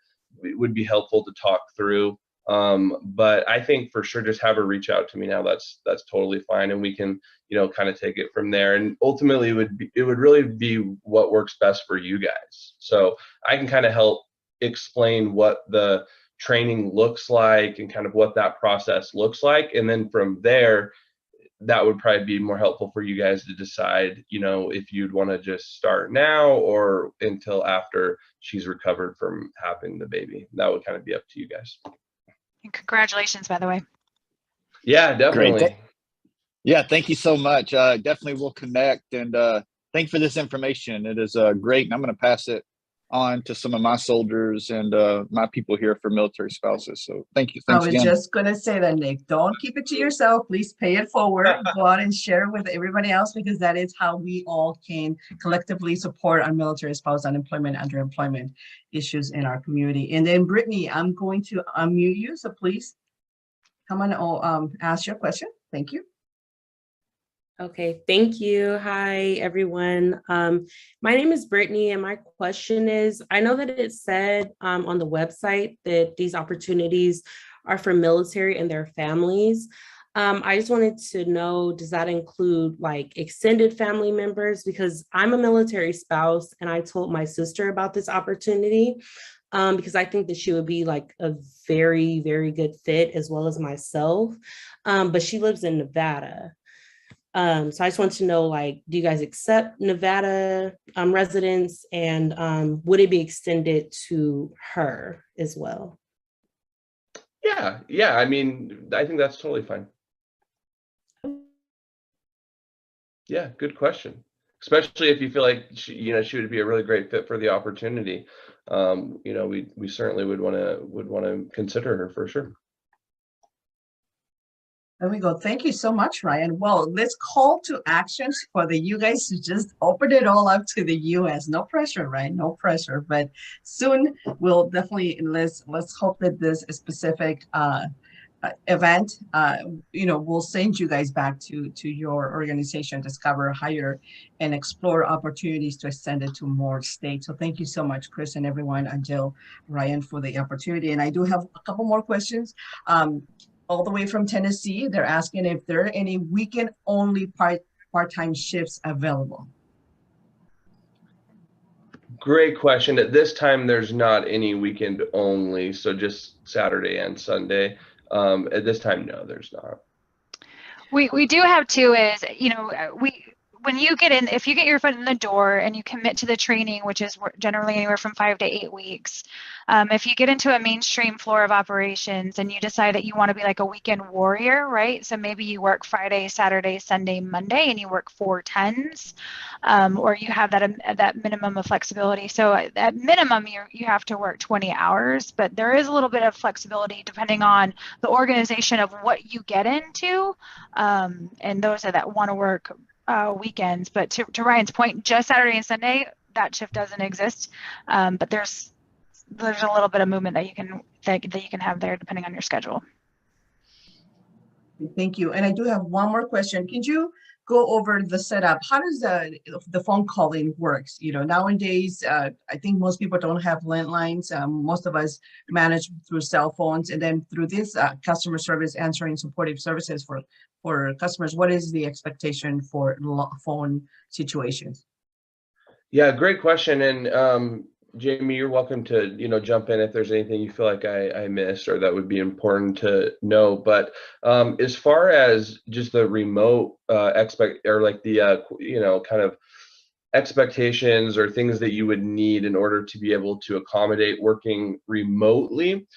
would be helpful to talk through. But I think for sure, just have her reach out to me now. That's totally fine, and we can kind of take it from there. And ultimately, it would really be what works best for you guys. So I can kind of help explain what the training looks like and kind of what that process looks like, and then from there, that would probably be more helpful for you guys to decide, if you'd want to just start now or until after she's recovered from having the baby. That would kind of be up to you guys. And congratulations, by the way. Yeah, definitely. Great. Yeah, thank you so much. Definitely we'll connect, and thank you for this information. It is great, and I'm going to pass it on to some of my soldiers and my people here for military spouses. So thank you. Thanks I was again. just going to say that, Nick, don't keep it to yourself. Please pay it forward. Go out and share it with everybody else, because that is how we all can collectively support our military spouse unemployment, underemployment issues in our community. And then Brittany, I'm going to unmute you. So please come on, ask your question. Thank you. Okay, thank you. Hi, everyone. My name is Brittany, and my question is, I know that it said on the website that these opportunities are for military and their families. I just wanted to know, does that include like extended family members? Because I'm a military spouse, and I told my sister about this opportunity because I think that she would be like a very, very good fit, as well as myself. But she lives in Nevada. So I just want to know, like, do you guys accept Nevada residents, and would it be extended to her as well? Yeah. I mean, I think that's totally fine. Yeah, good question. Especially if you feel like she would be a really great fit for the opportunity. We certainly would want to consider her for sure. There we go. Thank you so much, Ryan. Well, let's call to actions for you guys to just open it all up to the U.S. No pressure, right? No pressure. But soon we'll definitely let's hope that this specific event, we'll send you guys back to your organization, Discover, Hire, and explore opportunities to extend it to more states. So thank you so much, Chris and everyone, and Jill, Ryan, for the opportunity. And I do have a couple more questions. All the way from Tennessee, they're asking if there are any weekend only part-time shifts available. Great question. At this time, there's not any weekend only, so just Saturday and Sunday. At this time, no, there's not. We do have two is, when you get in, if you get your foot in the door and you commit to the training, which is generally anywhere from 5 to 8 weeks, if you get into a mainstream floor of operations and you decide that you want to be like a weekend warrior, right? So maybe you work Friday, Saturday, Sunday, Monday, and you work 4 10s, or you have that minimum of flexibility. So at minimum, you have to work 20 hours, but there is a little bit of flexibility depending on the organization of what you get into, and those that want to work weekends. But to Ryan's point, just Saturday and Sunday, that shift doesn't exist. But there's a little bit of movement that you can have there depending on your schedule. Thank you. And I do have one more question. Can you go over the setup? How does the phone calling works? Nowadays, I think most people don't have landlines. Most of us manage through cell phones, and then through this customer service, answering supportive services for customers. What is the expectation for phone situations? Yeah, great question. And Jamie, you're welcome to jump in if there's anything you feel like I missed or that would be important to know. But as far as just the remote kind of expectations or things that you would need in order to be able to accommodate working remotely,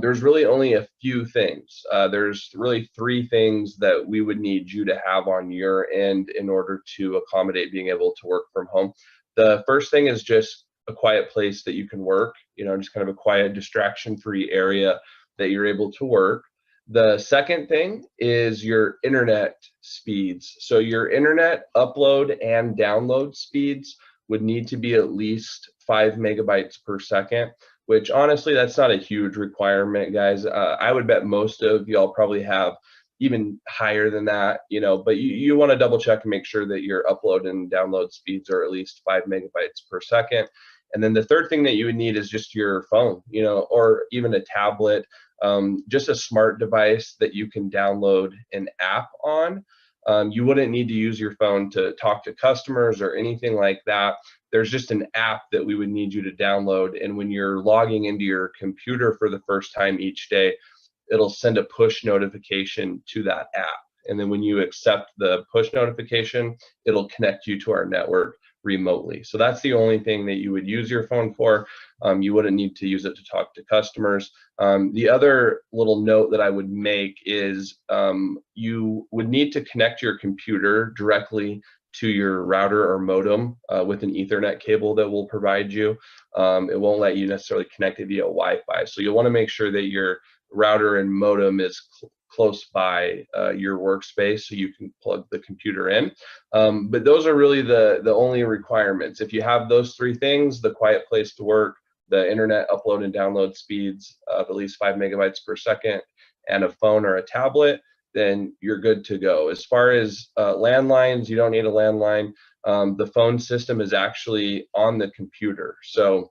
there's really only a few things. There's really 3 things that we would need you to have on your end in order to accommodate being able to work from home. The first thing is just a quiet place that you can work, just kind of a quiet, distraction-free area that you're able to work. The second thing is your internet speeds. So your internet upload and download speeds would need to be at least 5 megabytes per second, which honestly, that's not a huge requirement, guys. I would bet most of y'all probably have even higher than that, but you want to double check and make sure that your upload and download speeds are at least 5 megabytes per second. And then the third thing that you would need is just your phone, or even a tablet, just a smart device that you can download an app on. You wouldn't need to use your phone to talk to customers or anything like that. There's just an app that we would need you to download. And when you're logging into your computer for the first time each day, it'll send a push notification to that app. And then when you accept the push notification, it'll connect you to our network remotely. So that's the only thing that you would use your phone for. You wouldn't need to use it to talk to customers. The other little note that I would make is you would need to connect your computer directly to your router or modem with an Ethernet cable that we'll provide you. It won't let you necessarily connect it via Wi-Fi. So you'll want to make sure that your router and modem is close by your workspace so you can plug the computer in. But those are really the only requirements. If you have those three things, the quiet place to work, the internet upload and download speeds of at least 5 megabytes per second, and a phone or a tablet, then you're good to go. As far as landlines, you don't need a landline. The phone system is actually on the computer. So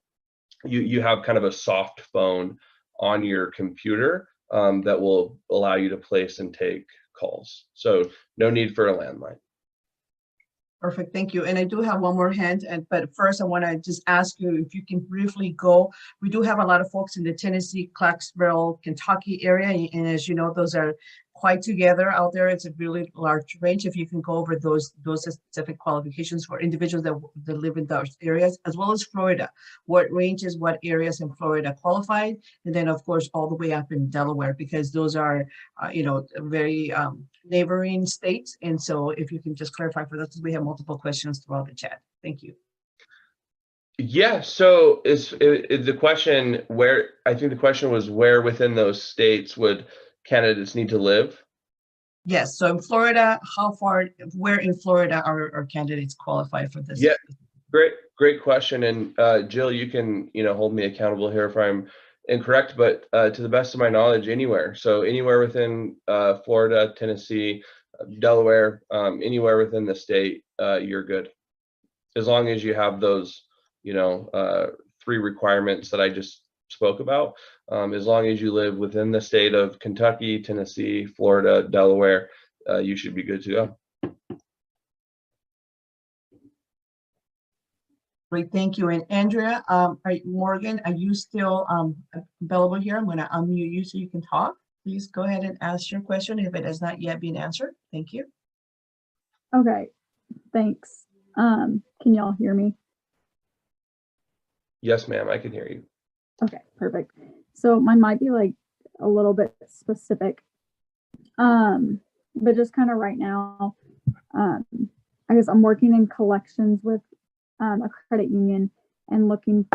you have kind of a soft phone on your computer that will allow you to place and take calls. So no need for a landline. Perfect, thank you. And I do have one more hand, but first I want to just ask you if you can briefly go. We do have a lot of folks in the Tennessee, Clarksville, Kentucky area, and as you know, those are quite together out there. It's a really large range. If you can go over those specific qualifications for individuals that live in those areas, as well as Florida, what ranges, what areas in Florida qualified, and then of course all the way up in Delaware, because those are very neighboring states. And so if you can just clarify for us, we have multiple questions throughout the chat. Thank you. Yeah, so is the question where, I think the question was where within those states would candidates need to live? Yes, so in Florida, where in Florida are candidates qualified for this? Yeah, great question. And Jill, you can hold me accountable here if I'm incorrect, but to the best of my knowledge, anywhere. So anywhere within Florida, Tennessee, Delaware, anywhere within the state, you're good. As long as you have those, three requirements that I just spoke about. As long as you live within the state of Kentucky, Tennessee, Florida, Delaware, you should be good to go. Great, thank you. And Andrea, Morgan, are you still available here? I'm going to unmute you so you can talk. Please go ahead and ask your question if it has not yet been answered. Thank you. Okay, thanks. Can y'all hear me? Yes, ma'am, I can hear you. Okay, perfect. So mine might be like a little bit specific, but just kind of right now, I guess I'm working in collections with a credit union and looking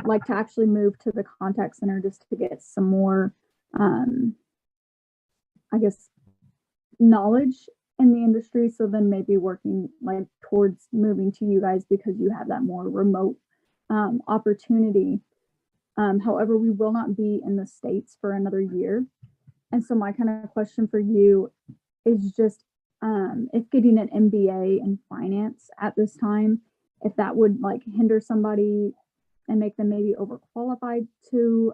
like to actually move to the contact center just to get some more, I guess, knowledge in the industry. So then maybe working like towards moving to you guys because you have that more remote opportunity. However, we will not be in the States for another year. And so my kind of question for you is just if getting an MBA in finance at this time, if that would like hinder somebody and make them maybe overqualified to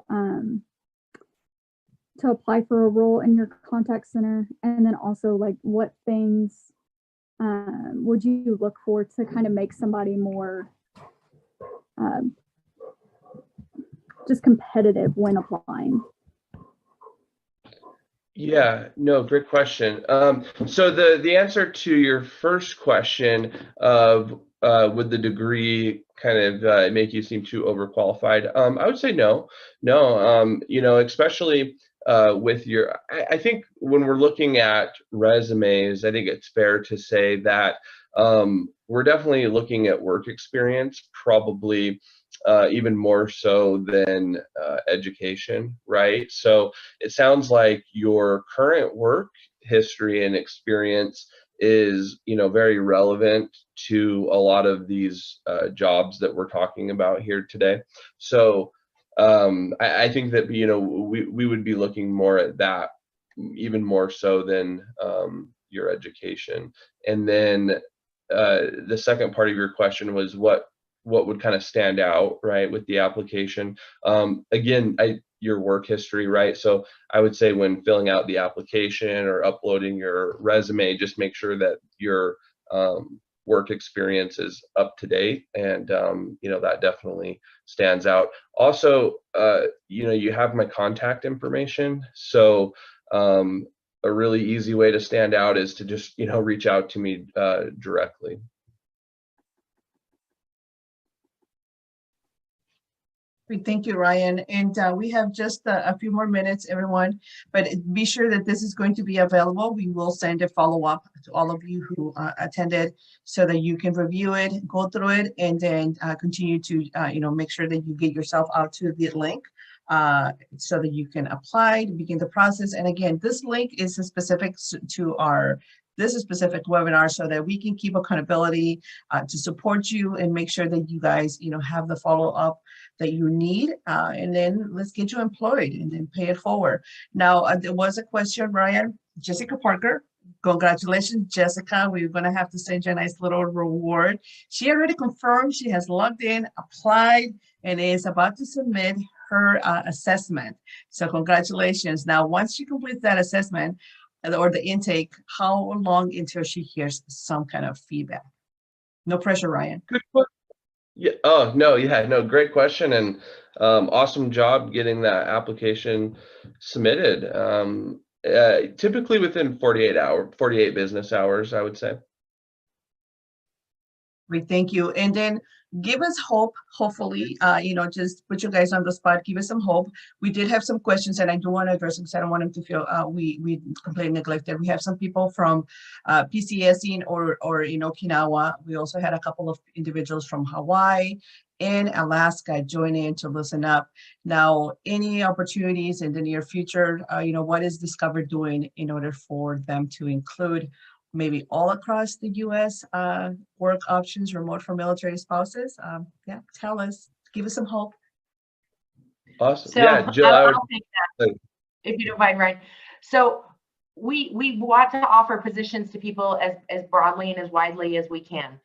apply for a role in your contact center. And then also like what things would you look for to kind of make somebody more just competitive when applying? Yeah, no, great question. So the answer to your first question of would the degree kind of make you seem too overqualified? I would say no. Especially with your, I think when we're looking at resumes, I think it's fair to say that we're definitely looking at work experience, probably even more so than education, right? So it sounds like your current work history and experience is, you know, very relevant to a lot of these jobs that we're talking about here today. So I think that, you know, we would be looking more at that, even more so than your education. And then the second part of your question was what would kind of stand out, right, with the application. Again, your work history, right? So I would say when filling out the application or uploading your resume, just make sure that your work experience is up to date, and you know, that definitely stands out. Also, you know, you have my contact information, so a really easy way to stand out is to just, you know, reach out to me directly. Thank you, Ryan. And we have just a few more minutes, everyone, but be sure that this is going to be available. We will send a follow-up to all of you who attended so that you can review it, go through it, and then continue to, you know, make sure that you get yourself out to the link so that you can apply to begin the process. And again, this link is specific to this is specific webinar so that we can keep accountability to support you and make sure that you guys, you know, have the follow-up that you need, and then let's get you employed and then pay it forward. Now, there was a question, Brian. Jessica Parker, congratulations, Jessica. We're gonna have to send you a nice little reward. She already confirmed she has logged in, applied, and is about to submit her assessment. So congratulations. Now, once she completes that assessment or the intake, how long until she hears some kind of feedback? No pressure, Ryan. Good question. Yeah. Oh, no. Yeah. No. Great question, and awesome job getting that application submitted. Typically within 48 business hours, I would say. Great, thank you. And then give us hope, hopefully, you know, just put you guys on the spot, give us some hope. We did have some questions and I do want to address them because I don't want them to feel we completely neglected. We have some people from PCSing or in Okinawa. We also had a couple of individuals from Hawaii and Alaska join in to listen up. Now, any opportunities in the near future, you know, what is Discover doing in order for them to include maybe all across the U.S. Work options remote for military spouses? Yeah, tell us, give us some hope. Awesome. So yeah, Jill, I'll take that, if you don't mind, Ryan. So we want to offer positions to people as broadly and as widely as we can.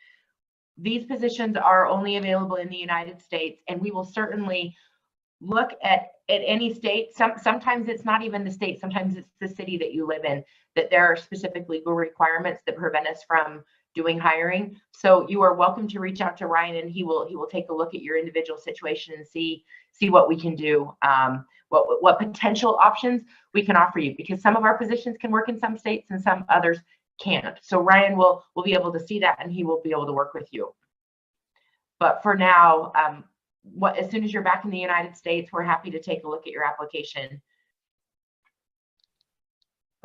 These positions are only available in the United States, and we will certainly look at any state. Sometimes it's not even the state, sometimes it's the city that you live in, that there are specific legal requirements that prevent us from doing hiring. So you are welcome to reach out to Ryan, and he will take a look at your individual situation and see what we can do, what potential options we can offer you, because some of our positions can work in some states and some others can't. So Ryan will be able to see that, and he will be able to work with you. But for now, as soon as you're back in the United States, we're happy to take a look at your application.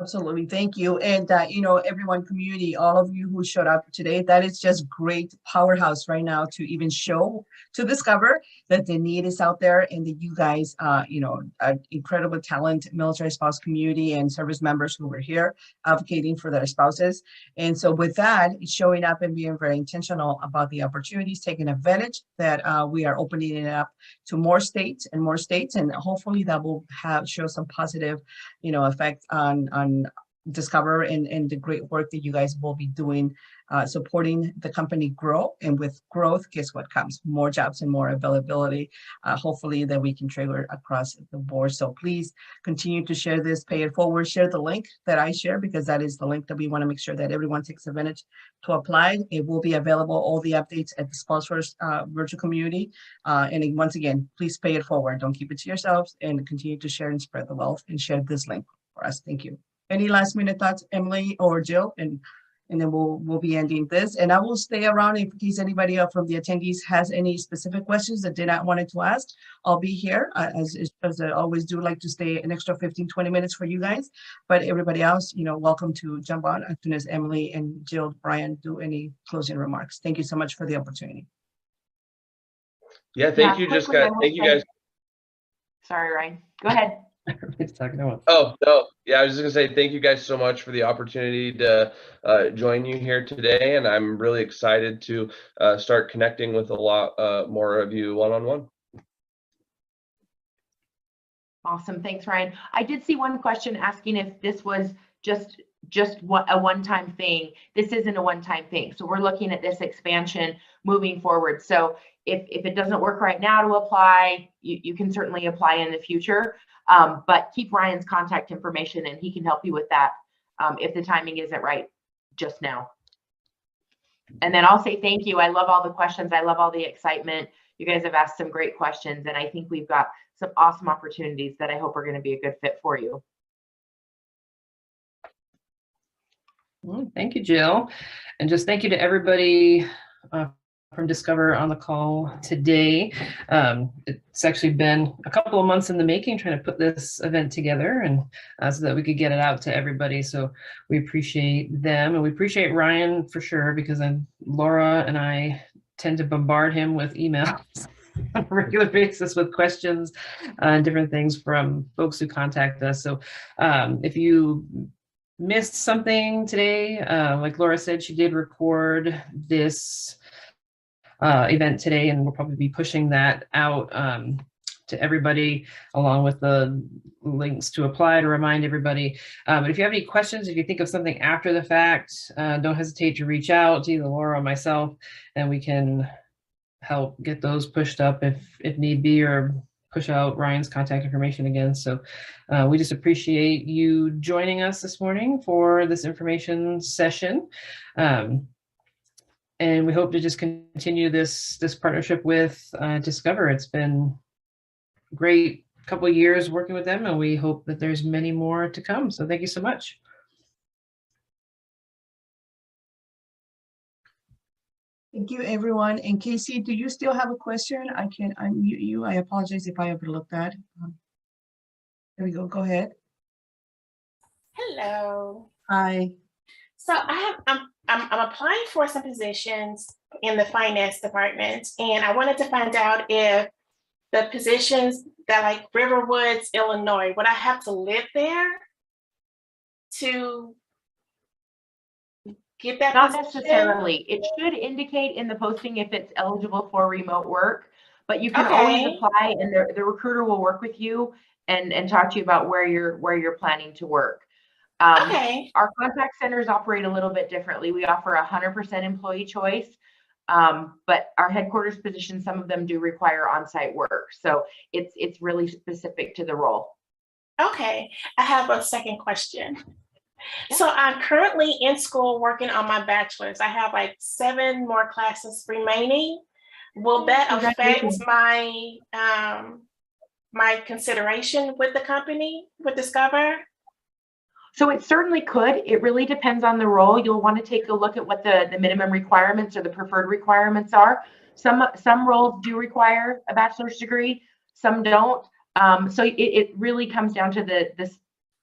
Absolutely, thank you. And you know, everyone, community, all of you who showed up today, that is just great powerhouse right now to even show, to discover that the need is out there and that you guys, you know, incredible talent, military spouse community and service members who were here advocating for their spouses. And so with that, showing up and being very intentional about the opportunities, taking advantage that we are opening it up to more states, and hopefully that will show some positive, you know, effect on Discover and the great work that you guys will be doing, supporting the company grow. And with growth, guess what comes? More jobs and more availability, hopefully that we can trigger across the board. So please continue to share this, pay it forward, share the link that I share, because that is the link that we want to make sure that everyone takes advantage to apply. It will be available, all the updates at the sponsors virtual community. And once again, please pay it forward. Don't keep it to yourselves, and continue to share and spread the wealth and share this link for us. Thank you. Any last minute thoughts, Emily or Jill? And then we'll be ending this. And I will stay around in case anybody from the attendees has any specific questions that did not wanted to ask. I'll be here as I always do, like to stay an extra 15-20 minutes for you guys. But everybody else, you know, welcome to jump on as soon as Emily and Jill, Brian do any closing remarks. Thank you so much for the opportunity. Yeah, thank you, Jessica. Thank you guys. Sorry, Ryan. Go ahead. Everybody's talking at once. Oh, no. Yeah, I was just gonna say thank you guys so much for the opportunity to join you here today. And I'm really excited to start connecting with a lot more of you one-on-one. Awesome. Thanks, Ryan. I did see one question asking if this was just a one-time thing. This isn't a one-time thing. So we're looking at this expansion moving forward. So if it doesn't work right now to apply, you can certainly apply in the future. But keep Ryan's contact information and he can help you with that if the timing isn't right just now. And then I'll say thank you. I love all the questions. I love all the excitement. You guys have asked some great questions, and I think we've got some awesome opportunities that I hope are going to be a good fit for you. Well, thank you, Jill. And just thank you to everybody from Discover on the call today. It's actually been a couple of months in the making trying to put this event together, and so that we could get it out to everybody. So we appreciate them, and we appreciate Ryan for sure, because then Laura and I tend to bombard him with emails on a regular basis with questions and different things from folks who contact us. So if you missed something today, like Laura said, she did record this event today, and we'll probably be pushing that out to everybody along with the links to apply to remind everybody. But if you have any questions, if you think of something after the fact, don't hesitate to reach out to either Laura or myself, and we can help get those pushed up if need be, or push out Ryan's contact information again. So we just appreciate you joining us this morning for this information session. And we hope to just continue this partnership with Discover. It's been a great couple of years working with them, and we hope that there's many more to come. So thank you so much. Thank you, everyone. And Casey, do you still have a question? I can unmute you. I apologize if I overlooked that. There we go. Go ahead. Hello. Hi. So I'm applying for some positions in the finance department, and I wanted to find out if the positions that, like Riverwoods, Illinois, would I have to live there to get that Not position? necessarily. It should indicate in the posting if it's eligible for remote work, but you can always apply, and the recruiter will work with you and talk to you about where you're planning to work. Our contact centers operate a little bit differently. We offer 100% employee choice, but our headquarters positions, some of them do require on-site work. So it's really specific to the role. Okay, I have a second question. So I'm currently in school working on my bachelor's. I have like 7 more classes remaining. Will that affect my my consideration with the company, with Discover? So it certainly could. It really depends on the role. You'll want to take a look at what the minimum requirements or the preferred requirements are. Some roles do require a bachelor's degree, some don't. So it really comes down to this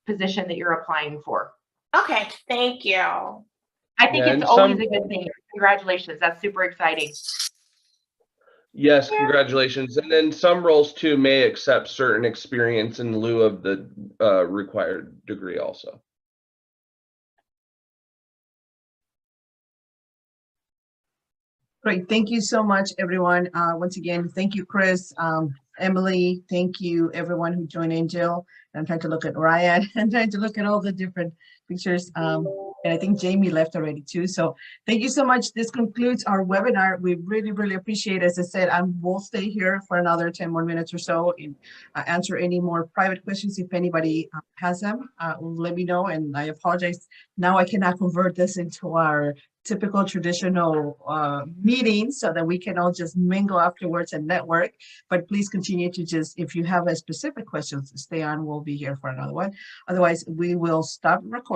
position that you're applying for. Okay, thank you. I think it's always a good thing. Congratulations. That's super exciting. Yes, congratulations. And then some roles too may accept certain experience in lieu of the required degree also. Great. Thank you so much, everyone. Once again, thank you, Chris, Emily. Thank you, everyone who joined in. Jill. I'm trying to look at Ryan and trying to look at all the different pictures. And I think Jamie left already too. So thank you so much. This concludes our webinar. We really, really appreciate it. As I said, I will stay here for another 10 more minutes or so and answer any more private questions. If anybody has them, let me know. And I apologize. Now I cannot convert this into our typical traditional meeting so that we can all just mingle afterwards and network. But please continue to just, if you have a specific question, stay on. We'll be here for another one. Otherwise, we will stop recording.